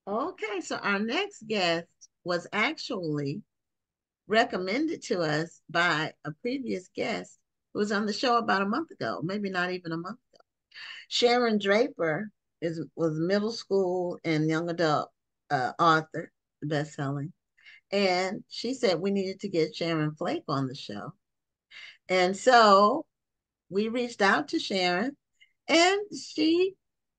Okay, so our next guest was actually recommended to us by a previous guest who was on the show about a month ago, maybe not even a month ago. Sharon Draper was middle school and young adult author, best-selling, and she said we needed to get Sharon Flake on the show. And so we reached out to Sharon, and she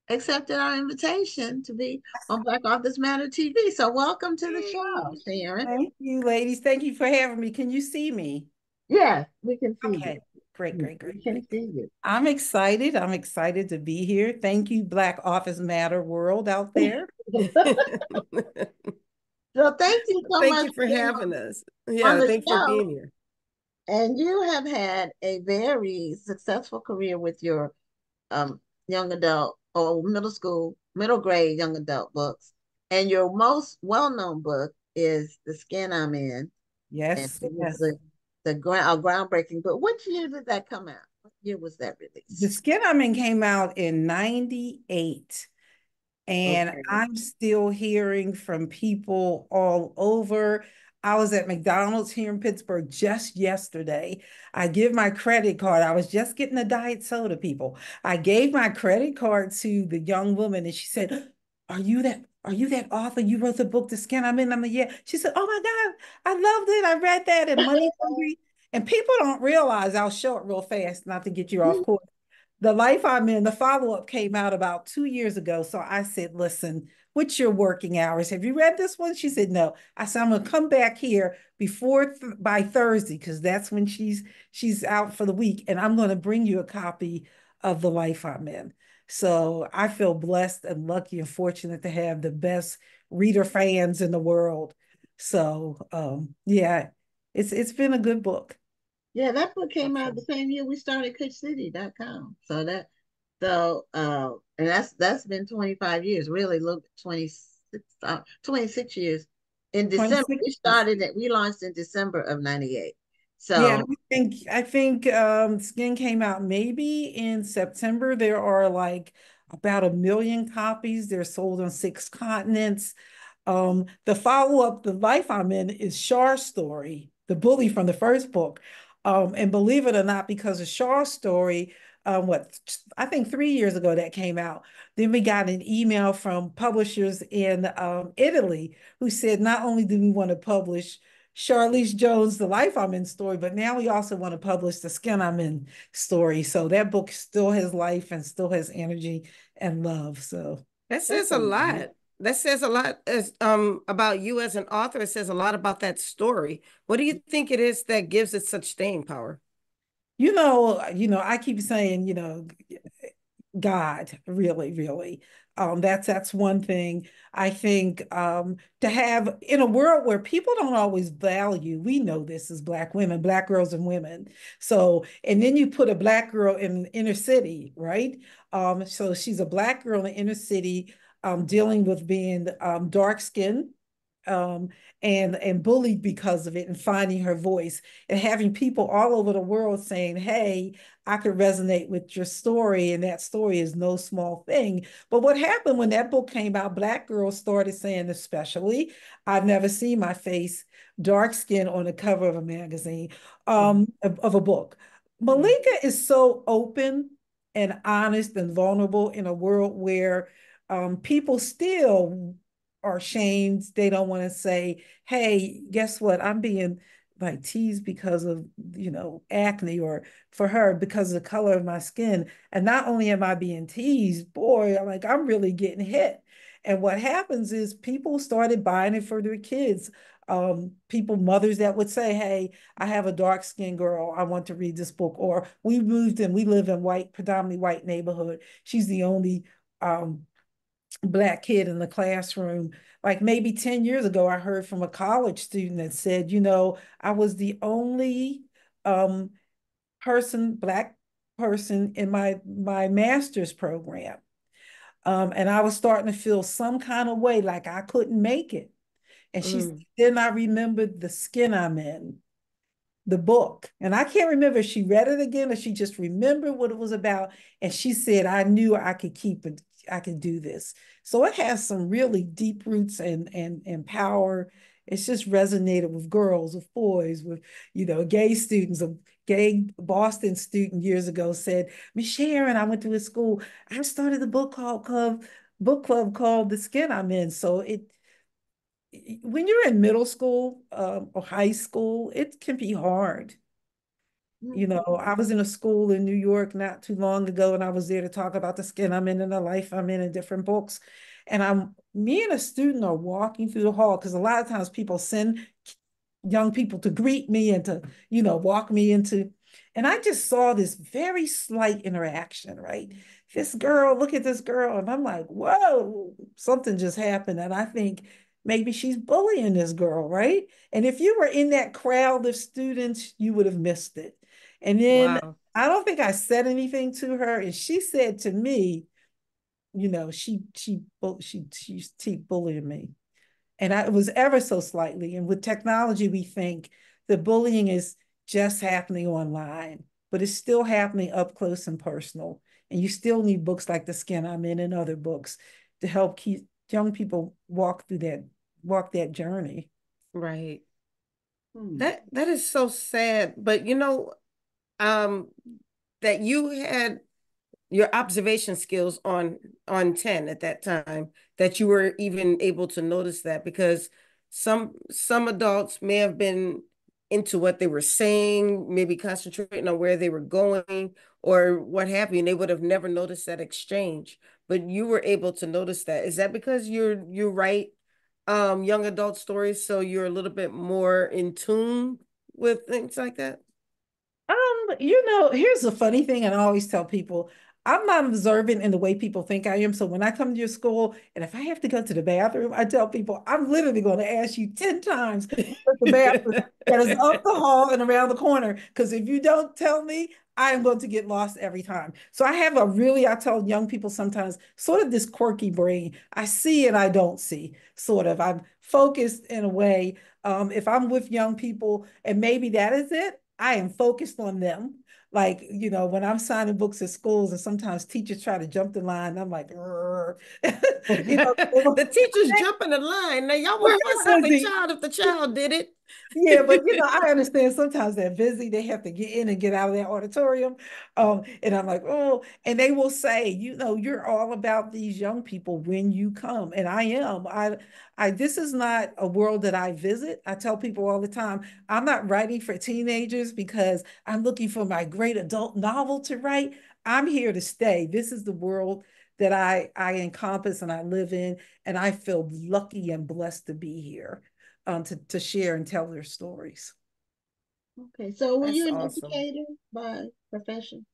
accepted our invitation to be on Black Authors Matter TV. So welcome to the show, Sharon. Thank you, ladies. Thank you for having me. Can you see me? Yes, we can see you. Okay, great, great, We great, can great. see you. I'm excited. I'm excited to be here. Thank you, Black Office Matter world out there. So thank you so Thank much you for for being having us. on Yeah, the thanks for show. being here. And you have had a very successful career with your young adult or middle school, middle grade young adult books. And your most well-known book is The Skin I'm In. And Yes, it was yes. a groundbreaking book. What year did that come out? What year was that The released? Skin I'm In came out in 98. And Okay. I'm still hearing from people all over. I was at McDonald's here in Pittsburgh just yesterday. I give my credit card. I was just getting a diet soda, people. I gave my credit card to the young woman and she said, Are you that author? You wrote the book, The Skin I'm In? I'm like, yeah. She said, Oh my God, I loved it. I read that and Money Hungry. And people don't realize, I'll show it real fast, not to get you off course. The Life I'm In, the follow-up came out about 2 years ago. So I said, listen, what's your working hours? Have you read this one? She said, no. I said, I'm gonna come back here by Thursday, because that's when she's out for the week. And I'm gonna bring you a copy of The Life I'm In. So I feel blessed and lucky and fortunate to have the best reader fans in the world. So yeah, it's been a good book. Yeah, that book came out the Awesome. same year we started KitchCity.com. And that's been 25 years, really look 26 years. In December, 26 years. we launched in December of 98. Yeah, So I think Skin came out maybe in September. There are like about 1 million copies. They're sold on 6 continents. The follow-up, The Life I'm In, is Char's story, the bully from the first book. And believe it or not, because of Char's story, what I think 3 years ago that came out, then we got an email from publishers in Italy who said not only do we want to publish Charlize Jones, The Life I'm In story, but now we also want to publish The Skin I'm In story. So that book still has life and still has energy and love. So That that's says a amazing. lot. That says a lot as about you as an author. It says a lot about that story. What do you think it is that gives it such staying power? I keep saying, God, really, really. That's one thing. I think to have in a world where people don't always value, we know this as Black women, Black girls and women. So, and then you put a Black girl in the inner city, right? So she's a Black girl in the inner city, dealing with being dark skinned, um, and bullied because of it, and finding her voice, and having people all over the world saying, "Hey, I could resonate with your story," and that story is no small thing. But what happened when that book came out? Black girls started saying, especially, I've never seen my face dark skin on the cover of a magazine, of a book. Mhm. Malika is so open and honest and vulnerable in a world where people still are ashamed. They don't want to say, hey, guess what? I'm being like teased because of, acne, or for her because of the color of my skin. And not only am I being teased, boy, I'm really getting hit. And what happens is people started buying it for their kids. Mothers that would say, hey, I have a dark skinned girl. I want to read this book. Or we live in predominantly white neighborhood. She's the only Black kid in the classroom. Like maybe 10 years ago, I heard from a college student that said, I was the only um, Black person in my master's program. And I was starting to feel some kind of way, like I couldn't make it. And she said, Mm. then I remembered The Skin I'm In. the book. And I can't remember if she read it again or she just remembered what it was about. And she said, I knew I could keep it, I could do this. So it has some really deep roots and power. It's just resonated with girls, with boys, with, gay students. A gay Boston student years ago said, Miss Sharon, I went to a school. I started a book club called The Skin I'm In. So when you're in middle school or high school, it can be hard. I was in a school in New York not too long ago, and I was there to talk about the skin I'm in and the life I'm in and different books. And me and a student are walking through the hall because a lot of times people send young people to greet me and to, walk me into. And I just saw this very slight interaction, right? This girl, look at this girl. And I'm like, whoa, something just happened. And I think maybe she's bullying this girl, right? And if you were in that crowd of students, you would have missed it. And then Wow. I don't think I said anything to her. And she said to me, she bullying me. And it was ever so slightly. And with technology, we think the bullying is just happening online, but it's still happening up close and personal. And you still need books like The Skin I'm In and other books to help keep young people walk that journey. Right. Hmm. That is so sad. But um, that you had your observation skills on 10 at that time, that you were even able to notice that, because some adults may have been into what they were saying, maybe concentrating on where they were going or what have you, and they would have never noticed that exchange. But you were able to notice that. Is that because you write young adult stories, so you're a little bit more in tune with things like that? Here's the funny thing, and I always tell people, I'm not observant in the way people think I am. So when I come to your school, and if I have to go to the bathroom, I tell people, I'm literally going to ask you 10 times where's the bathroom that is up the hall and around the corner. Because if you don't tell me, I am going to get lost every time. So I tell young people sometimes, sort of this quirky brain. I see and I don't see, sort of. I'm focused in a way. If I'm with young people, and maybe that is it, I am focused on them. Like, when I'm signing books at schools and sometimes teachers try to jump the line, I'm like, The teachers jumping the line. Now y'all we're would fuss at the busy. child if the child did it. Yeah, but I understand sometimes they're busy. They have to get in and get out of that auditorium. And I'm like, oh, and they will say, you're all about these young people when you come. And I am. This is not a world that I visit. I tell people all the time, I'm not writing for teenagers because I'm looking for my great adult novel to write. I'm here to stay. This is the world that I encompass and I live in, and I feel lucky and blessed to be here to share and tell their stories. Okay, so were That's you an awesome. educator by profession?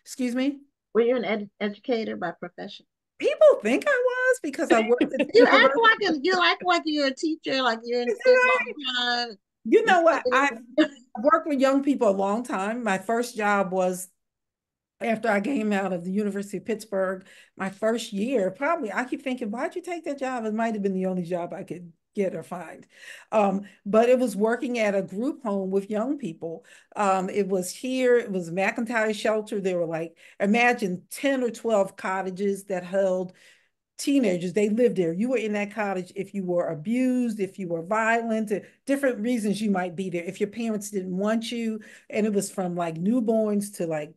Excuse me? Were you an educator by profession? People think I was because I worked at the university. You act like you're a teacher, like you're in school all the time. You You know what? study. I've worked with young people a long time. My first job was after I came out of the University of Pittsburgh, my first year, probably I keep thinking, why'd you take that job? It might have been the only job I could get or find. But it was working at a group home with young people. It was here, it was McIntyre Shelter. There were like, imagine 10 or 12 cottages that held teenagers. They lived there. You were in that cottage if you were abused, if you were violent, different reasons you might be there. If your parents didn't want you, and it was from like newborns to like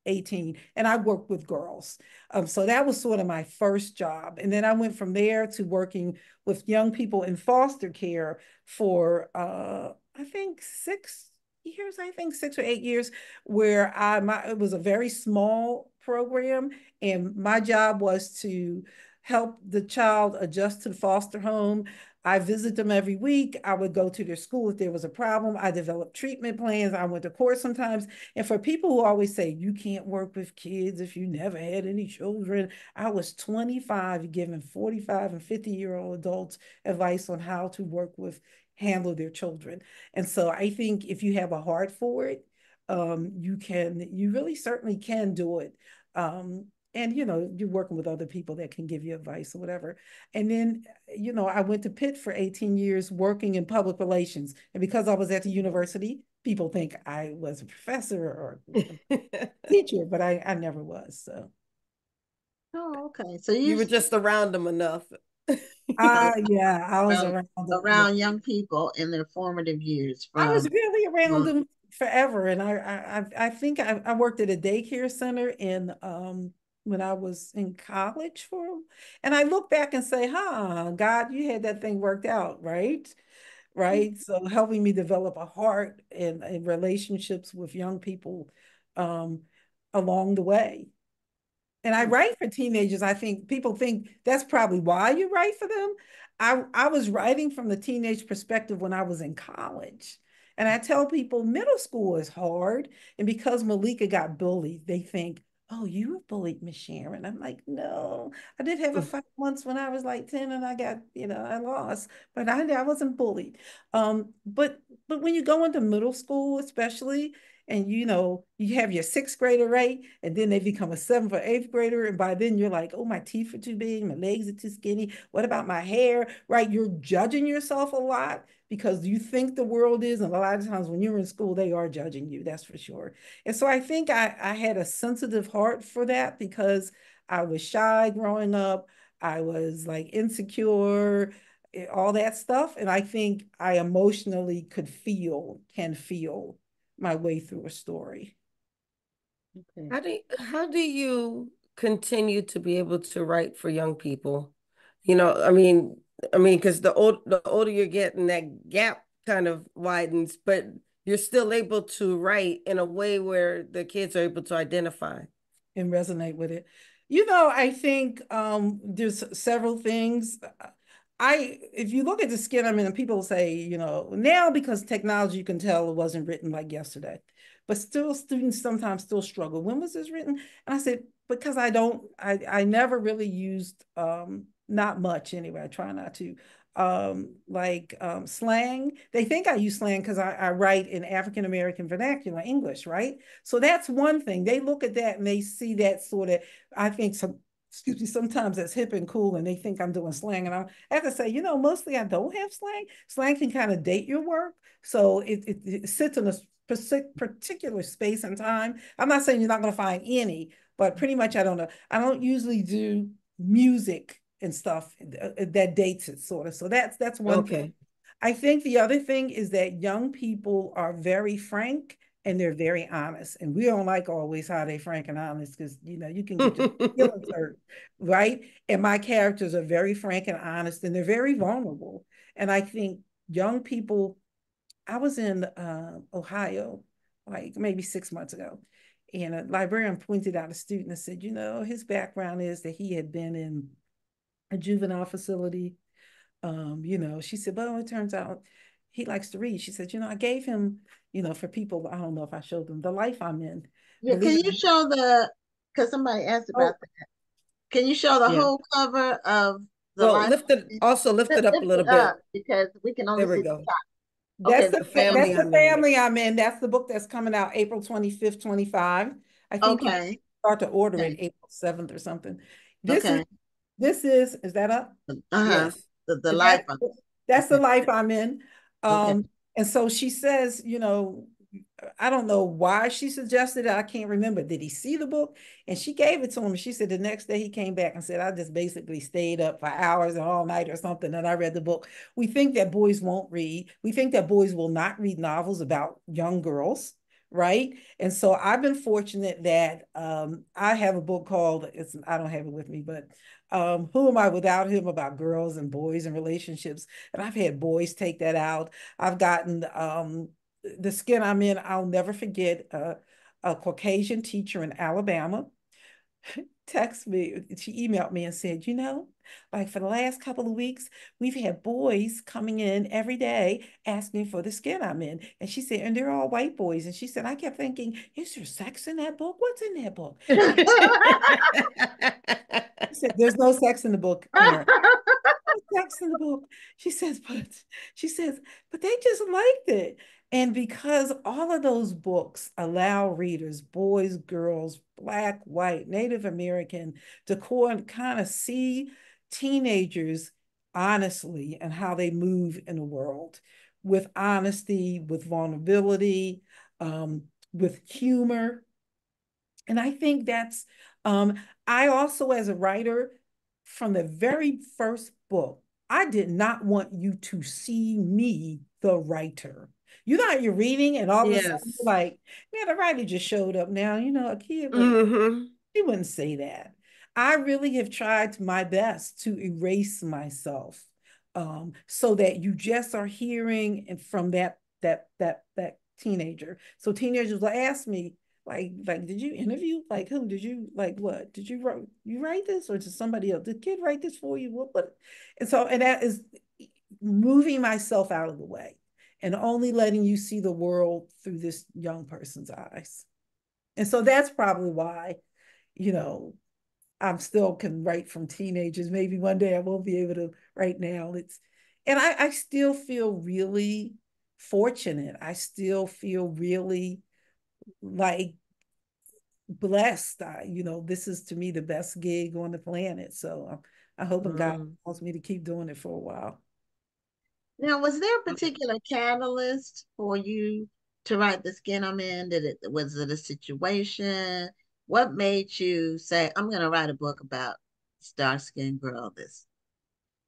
18, and I worked with girls. So that was sort of my first job. And then I went from there to working with young people in foster care for, I think 6 years, I think 6 or 8 years, where it was a very small program. And my job was to help the child adjust to the foster home. I visit them every week. I would go to their school if there was a problem. I developed treatment plans. I went to court sometimes. And for people who always say, you can't work with kids if you never had any children, I was 25 giving 45 and 50-year-old adults advice on how to handle their children. And so I think if you have a heart for it, you really certainly can do it. And you're working with other people that can give you advice or whatever. And then I went to Pitt for 18 years working in public relations. And because I was at the university, people think I was a professor or a teacher, but I never was. So, Oh, okay. So You you were just around them enough. You know. yeah, I was around around them. around young people in their formative years I was from really around mm, them forever, and I think I worked at a daycare center in when I was in college for 'em. And I look back and say, huh, God, you had that thing worked out, right? Right. So helping me develop a heart and relationships with young people um along the way. And I write for teenagers. I think people think that's probably why you write for them. I was writing from the teenage perspective when I was in college. And I tell people middle school is hard. And because Malika got bullied, they think, oh, you were bullied, Miss Sharon. I'm like, no, I did have a fight once when I was like 10 and I got, I lost, but I wasn't bullied. But when you go into middle school, especially, and you have your sixth grader, right? And then they become a seventh or eighth grader. And by then you're like, oh, my teeth are too big, my legs are too skinny. What about my hair? Right? You're judging yourself a lot because you think the world is. And a lot of times when you're in school, they are judging you, that's for sure. And so I think I had a sensitive heart for that because I was shy growing up. I was like insecure, all that stuff. And I think I emotionally can feel my way through a story. okay. How do you continue to be able to write for young people? I mean, because the older you're getting, that gap kind of widens, but you're still able to write in a way where the kids are able to identify. And resonate with it. I think there's several things. If you look at the skin, I mean, people say, now because technology, you can tell it wasn't written like yesterday, but still students sometimes still struggle. When was this written? And I said, because I never really used, not much anyway. I try not to, like slang. They think I use slang because I write in African American vernacular English, right? So that's one thing. They look at that and they see that sort of, I think excuse me, sometimes that's hip and cool and they think I'm doing slang. And I have to say, mostly I don't have slang. Slang can kind of date your work. So it sits in a particular space and time. I'm not saying you're not going to find any, but pretty much I don't know. I don't usually do music and stuff that dates it sort of. So that's one thing. Okay. I think the other thing is that young people are very frank and they're very honest. And we don't like always how they frank and honest because you can get your feelings hurt, right? And my characters are very frank and honest and they're very vulnerable. And I think young people, I was in Ohio like maybe 6 months ago. And a librarian pointed out a student and said, his background is that he had been in a juvenile facility. She said, but it turns out he likes to read. She said, I gave him, for people, I don't know if I showed them the life I'm in. Yeah, Believe can it you or not. show because somebody asked about Oh, that. Can you show the yeah. whole cover of the Well, life? lift it up a Lift little it up bit. because we can only There we see the go. top. Okay, The family That's the I'm in. family I'm in. That's the book that's coming out April 25th, 25. I think you okay, start to order it okay, April 7th or something. This is okay. is that up? Uh-huh. Yes. The life. That that's the Okay, life I'm in. okay. And so she says, I don't know why she suggested it. I can't remember. Did he see the book? And she gave it to him. She said the next day he came back and said, I just basically stayed up for hours and all night or something. And I read the book. We think that boys won't read. We think that boys will not read novels about young girls. Right. And so I've been fortunate that I have a book called, I don't have it with me, but Who Am I Without Him, about girls and boys and relationships. And I've had boys take that out. I've gotten the skin I'm in. I'll never forget a Caucasian teacher in Alabama text me. She emailed me and said, like for the last couple of weeks, we've had boys coming in every day asking for the skin I'm in. And she said, and they're all white boys. And she said, I kept thinking, is there sex in that book? What's in that book? She said, there's no sex in the book, Karen. Sex in the book. She says, she says, but they just liked it. And because all of those books allow readers, boys, girls, Black, white, Native American, to kind of see teenagers honestly and how they move in the world. with honesty, with vulnerability, with humor. And I think that's, I also, as a writer, from the very first book, I did not want you to see me, the writer. You know how you're reading and all of a sudden you're Yes. like, man, the writer just showed up now. You know, a kid would, Mm-hmm. he wouldn't say that. I really have tried my best to erase myself, so that you just are hearing and from that teenager. So teenagers will ask me, like, did you interview? Like, who did you, like, what did you write this, or did somebody else? Did kid write this for you? What? And so, and that is moving myself out of the way and only letting you see the world through this young person's eyes. And so that's probably why, you know, I'm still can write from teenagers. Maybe one day I won't be able to write now. And I still feel really fortunate. I still feel really like blessed. This is to me the best gig on the planet. So I'm hoping God Mm. wants me to keep doing it for a while. Now, was there a particular catalyst for you to write the skin I'm in? Was it a situation? What made you say, I'm going to write a book about this dark-skinned girl that's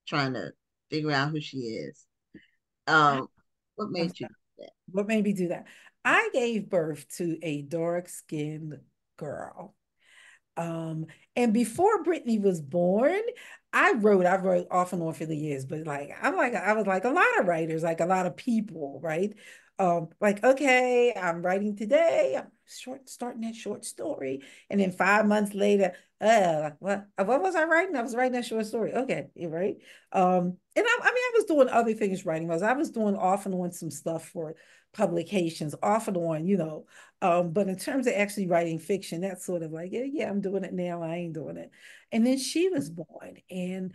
trying to figure out who she is? Um, what I'm made you sorry. do that? What made me do that? I gave birth to a dark skinned girl. Um, and before Brittany was born, I wrote off and on for the years, but I was like a lot of writers, like a lot of people, right? Like, okay, I'm writing today, I'm starting that short story. And then 5 months later, what was I writing? I was writing that short story. Okay, you're right. And I was doing other things writing. I was doing off and on some stuff for publications, off and on, but in terms of actually writing fiction, that's sort of like, yeah, yeah, I'm doing it now. I ain't doing it. And then she was born. And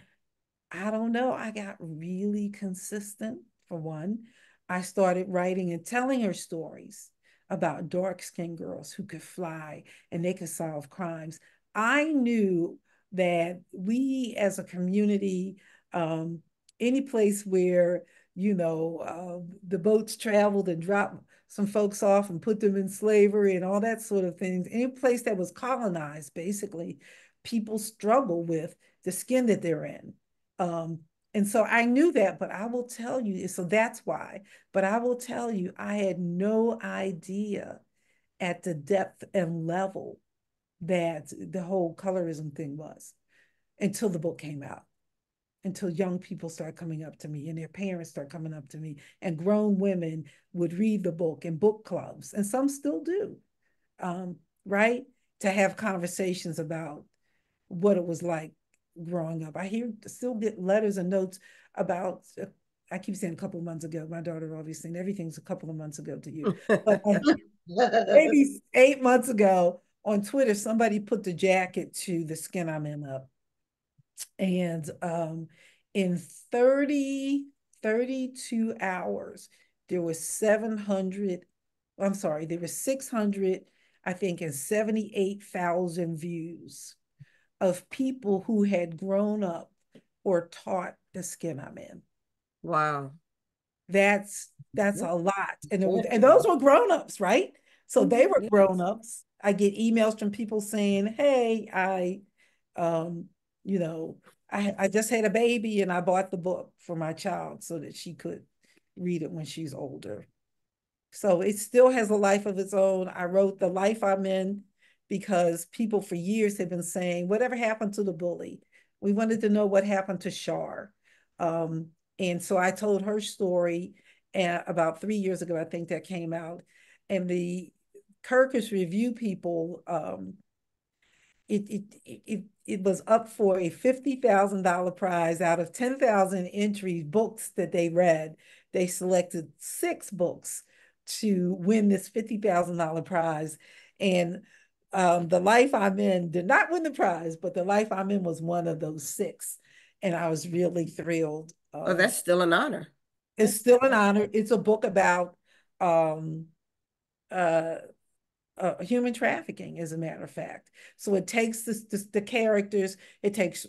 I don't know, I got really consistent for one. I started writing and telling her stories about dark skinned girls who could fly and they could solve crimes. I knew that we as a community, um, any place where, the boats traveled and dropped some folks off and put them in slavery and all that sort of things, any place that was colonized, basically, people struggle with the skin that they're in. Um, and so I knew that, but I will tell you, so that's why. But I will tell you, I had no idea at the depth and level that the whole colorism thing was until the book came out, until young people start coming up to me and their parents start coming up to me, and grown women would read the book in book clubs, and some still do, um, right? To have conversations about what it was like growing up. Still get letters and notes about, I keep saying a couple of months ago. My daughter always saying everything's a couple of months ago to you. But maybe 8 months ago on Twitter, somebody put the jacket to the skin I'm in up. And in 32 hours, there was 700, I'm sorry, there was 600, I think, and 78,000 views of people who had grown up or taught the skin I'm in. Wow. That's a lot. And those were grown-ups, right? So they Mhm. were Yes. grown-ups. I get emails from people saying, hey, um, you know, I just had a baby and I bought the book for my child so that she could read it when she's older. So it still has a life of its own. I wrote The Life I'm In because people for years have been saying, whatever happened to the bully? We wanted to know what happened to Shar. And so I told her story, about 3 years ago, I think that came out. And the Kirkus Review people, it was up for a $50,000 prize out of 10,000 entry books that they read. They selected 6 books to win this $50,000 prize. And The Life I'm In did not win the prize, but The Life I'm In was one of those 6. And I was really thrilled. Oh, that's still an honor. It's still an honor. It's a book about um, uh, human trafficking, as a matter of fact. So it takes the characters, it takes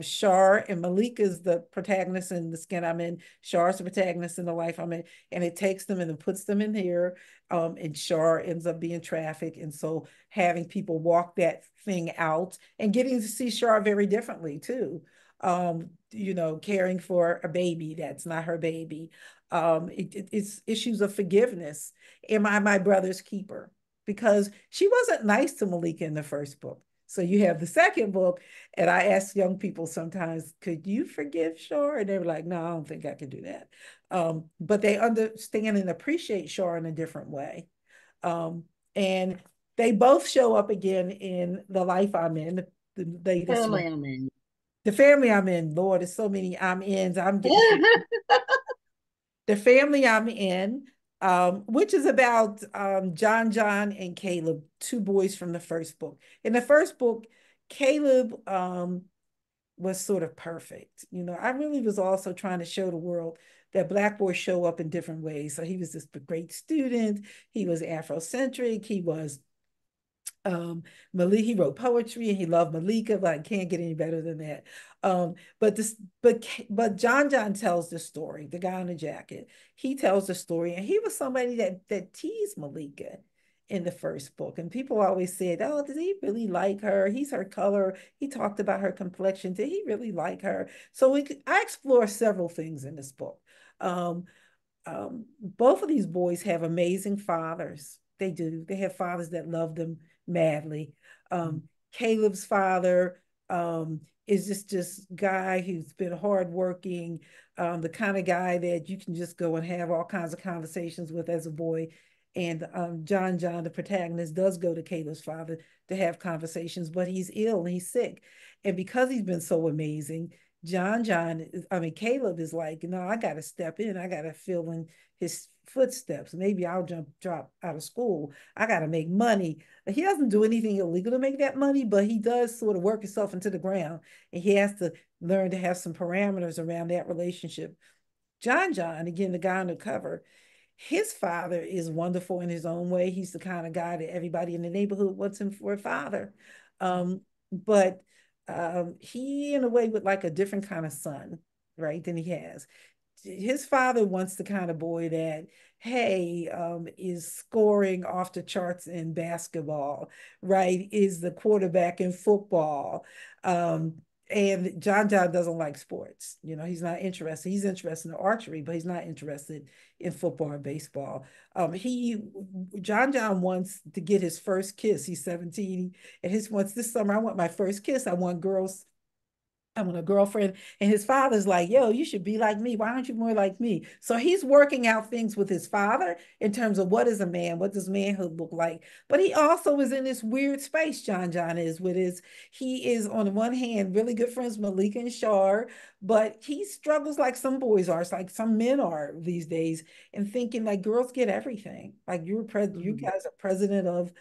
Shar and Malika is the protagonist in The Skin I'm In. Shar is the protagonist in The Life I'm In, and it takes them and then puts them in here. And Shar ends up being trafficked, and so having people walk that thing out and getting to see Shar very differently too. Caring for a baby that's not her baby. It's issues of forgiveness. Am I my brother's keeper? Because she wasn't nice to Malika in the first book. So you have the second book, and I ask young people sometimes, could you forgive Shar? And they're like, no, I don't think I can do that. But they understand and appreciate Shar in a different way. And they both show up again in The Life I'm In, the latest one. Family I'm in. The Family I'm In. Lord, there's so many I'm ins. I'm getting The Family I'm In, which is about John and Caleb, two boys from the first book. In the first book, Caleb was sort of perfect. I really was also trying to show the world that Black boys show up in different ways. So he was this great student. He was Afrocentric. He was Malik, he wrote poetry and he loved Malika, but I can't get any better than that. But John tells the story, the guy in the jacket. He tells the story, and he was somebody that teased Malika in the first book. And people always said, oh, did he really like her? He's her color. He talked about her complexion. Did he really like her? So I explore several things in this book. Both of these boys have amazing fathers. They do. They have fathers that love them madly. Caleb's father is just guy who's been hardworking, the kind of guy that you can just go and have all kinds of conversations with as a boy. And John, the protagonist, does go to Caleb's father to have conversations, but he's ill and he's sick. And because he's been so amazing, Caleb is like, no, I got to step in. I got to fill in his footsteps. Maybe I'll drop out of school. I got to make money. He doesn't do anything illegal to make that money, but he does sort of work himself into the ground, and he has to learn to have some parameters around that relationship. John, again, the guy on the cover, his father is wonderful in his own way. He's the kind of guy that everybody in the neighborhood wants him for a father. But he, in a way, would like a different kind of son, right, than he has. His father wants the kind of boy that, hey, is scoring off the charts in basketball, right? Is the quarterback in football. And John doesn't like sports. He's not interested. He's interested in archery, but he's not interested in football or baseball. John wants to get his first kiss. He's 17, and his wants this summer, I want my first kiss. I want a girlfriend. And his father's like, yo, you should be like me. Why aren't you more like me? So he's working out things with his father in terms of what is a man, what does manhood look like. But he also is in this weird space, John is he is on the one hand really good friends with Malika and Shar, but he struggles like some boys are, it's like some men are these days, and thinking like girls get everything. Like you guys are president of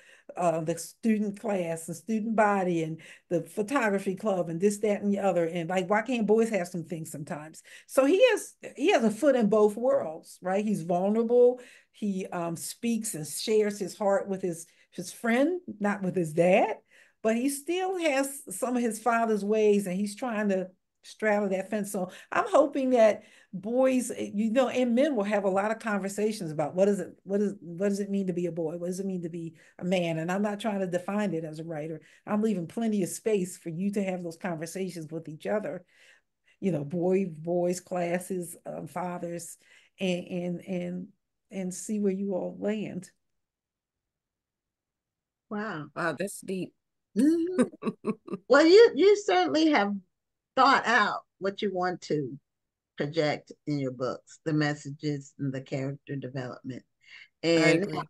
the student class and student body and the photography club and this, that, and the other. And like, why can't boys have some things sometimes? So he has a foot in both worlds, right? He's vulnerable. He speaks and shares his heart with his friend, not with his dad, but he still has some of his father's ways, and he's trying to straddle that fence. So I'm hoping that boys, and men will have a lot of conversations about what does it mean to be a boy? What does it mean to be a man? And I'm not trying to define it as a writer. I'm leaving plenty of space for you to have those conversations with each other, boys, classes, fathers, and see where you all land. Wow. Wow, that's deep. Well, you certainly have thought out what you want to project in your books, the messages and the character development. I And agree.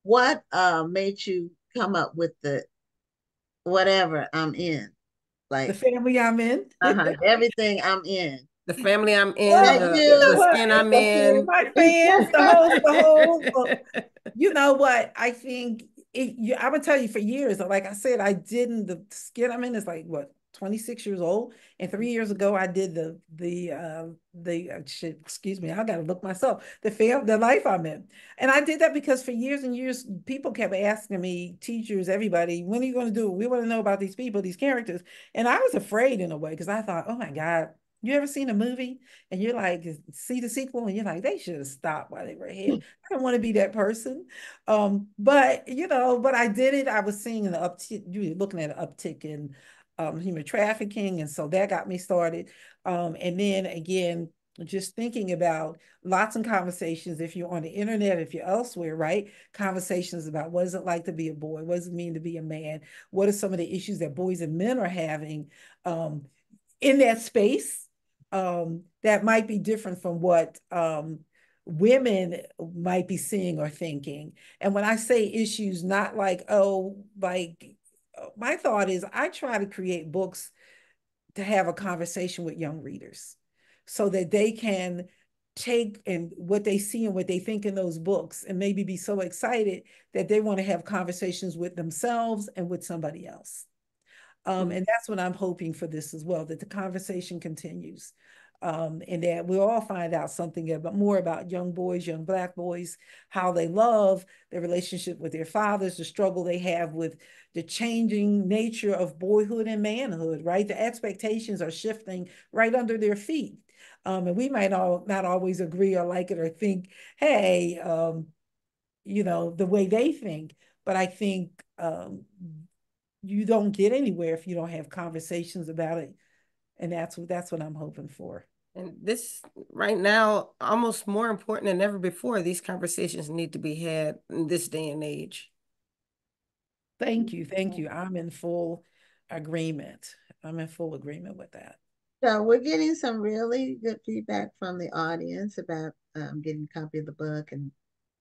what made you come up with the whatever I'm in? The Like Family I'm In. everything I'm in. The Family I'm in, Thank Well, you know the you. what? Skin I'm Okay, in. my fans, you know what? I think I'm gonna tell you for years, like I said, I didn't, the Skin I'm In is like what, 26 years old, and 3 years ago I did shit, excuse me, I gotta look myself, the life I'm in. And I did that because for years and years people kept asking me, teachers, everybody, when are you going to do it? We want to know about these people, these characters. And I was afraid in a way because I thought, oh my God, you ever seen a movie and you're like, see the sequel and you're like, they should have stopped while they were ahead. I don't want to be that person. But but I did it. I was seeing an uptick, you were looking at an uptick in human trafficking. And so that got me started. And then again, just thinking about lots of conversations, if you're on the internet, if you're elsewhere, right? Conversations about what is it like to be a boy? What does it mean to be a man? What are some of the issues that boys and men are having in that space that might be different from what women might be seeing or thinking? And when I say issues, not like, oh, like, my thought is I try to create books to have a conversation with young readers so that they can take and what they see and what they think in those books and maybe be so excited that they want to have conversations with themselves and with somebody else. And that's what I'm hoping for this as well, that the conversation continues. And that we'll all find out something about more about young boys, young Black boys, how they love their relationship with their fathers, the struggle they have with the changing nature of boyhood and manhood, right? The expectations are shifting right under their feet. And we might all not always agree or like it or think, hey, the way they think. But I think you don't get anywhere if you don't have conversations about it. And that's what I'm hoping for. And this right now, almost more important than ever before, these conversations need to be had in this day and age. Thank you. Thank you. I'm in full agreement. I'm in full agreement with that. So we're getting some really good feedback from the audience about getting a copy of the book, and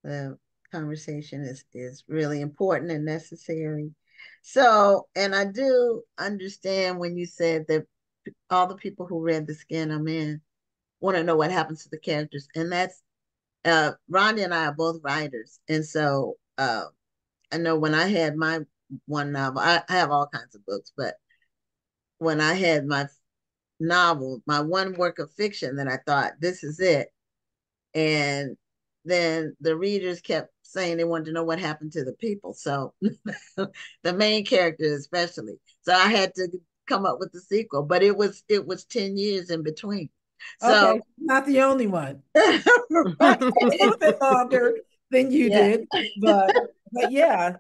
the conversation is really important and necessary. So, and I do understand when you said that all the people who read The Skin I'm In want to know what happens to the characters, and that's Rhonda and I are both writers, and so I know when I had my one novel, I have all kinds of books, but when I had my novel, my one work of fiction, that I thought this is it. And then the readers kept saying they wanted to know what happened to the people. So the main character especially. So I had to come up with the sequel, but it was 10 years in between. So Okay, not the only one. right. A little bit longer than you Yeah. did, but yeah.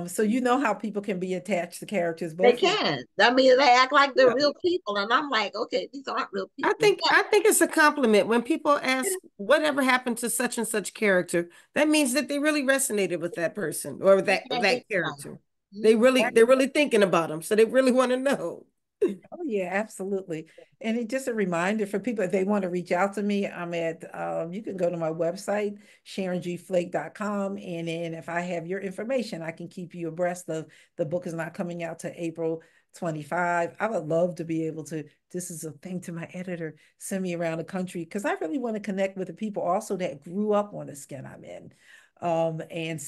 So you know how people can be attached to characters, They both of can. I mean, they act like they're yeah. real people. And I'm like, okay, these aren't real I people. think I think it's a compliment when people ask whatever happened to such and such character. That means that they really resonated with that person or with that character. They're really thinking about them, so they really want to know. Oh yeah, absolutely. And it's just a reminder for people, if they want to reach out to me, I'm at you can go to my website, sharongflake.com. And then if I have your information, I can keep you abreast of the book is not coming out to April 25. I would love to be able to, this is a thing to my editor, send me around the country because I really want to connect with the people also that grew up on The Skin I'm In. And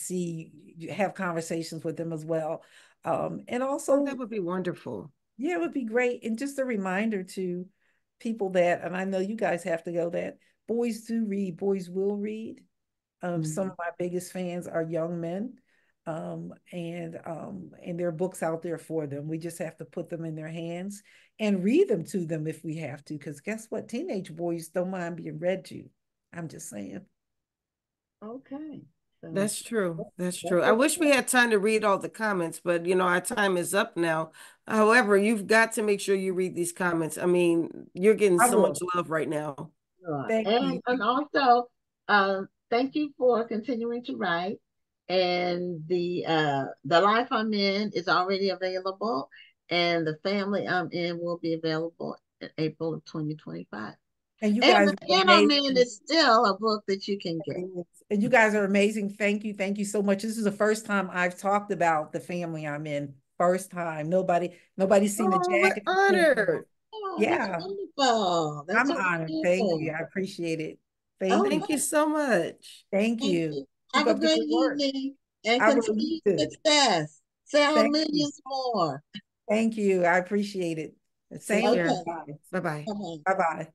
have conversations with them as well. And Oh, also that would be wonderful. yeah, it would be great. And just a reminder to people that, and I know you guys have to go, that boys do read, boys will read. Some of my biggest fans are young men. And there are books out there for them. We just have to put them in their hands and read them to them if we have to. Because guess what? Teenage boys don't mind being read to. I'm just saying. Okay. So That's true. That's that's true. I what wish we had time to read all the comments, but our time is up now. However, you've got to make sure you read these comments. I mean, you're getting I so much will. love right now. sure. Thank And you. also, thank you for continuing to write. And the life I'm in is already available, and the family I'm in will be available in April of 2025. And you And guys the are skin I'm in amazing. is still a book that you can get. And you guys are amazing. Thank you. Thank you so much. This is the first time I've talked about the family I'm in. First time. Nobody's seen the Oh, we're jacket. honored. Oh, that's Yeah, wonderful. That's I'm so honored. Thank you. wonderful. I appreciate it. Thank you. Thank you Okay. so much. Thank Thank you. you. Keep Have a up the great good work. evening and I will, you continued too. success. Sell Thank you. millions more. Thank you. I appreciate it. Take Same. care. Okay. Bye bye. Bye-bye. Bye bye.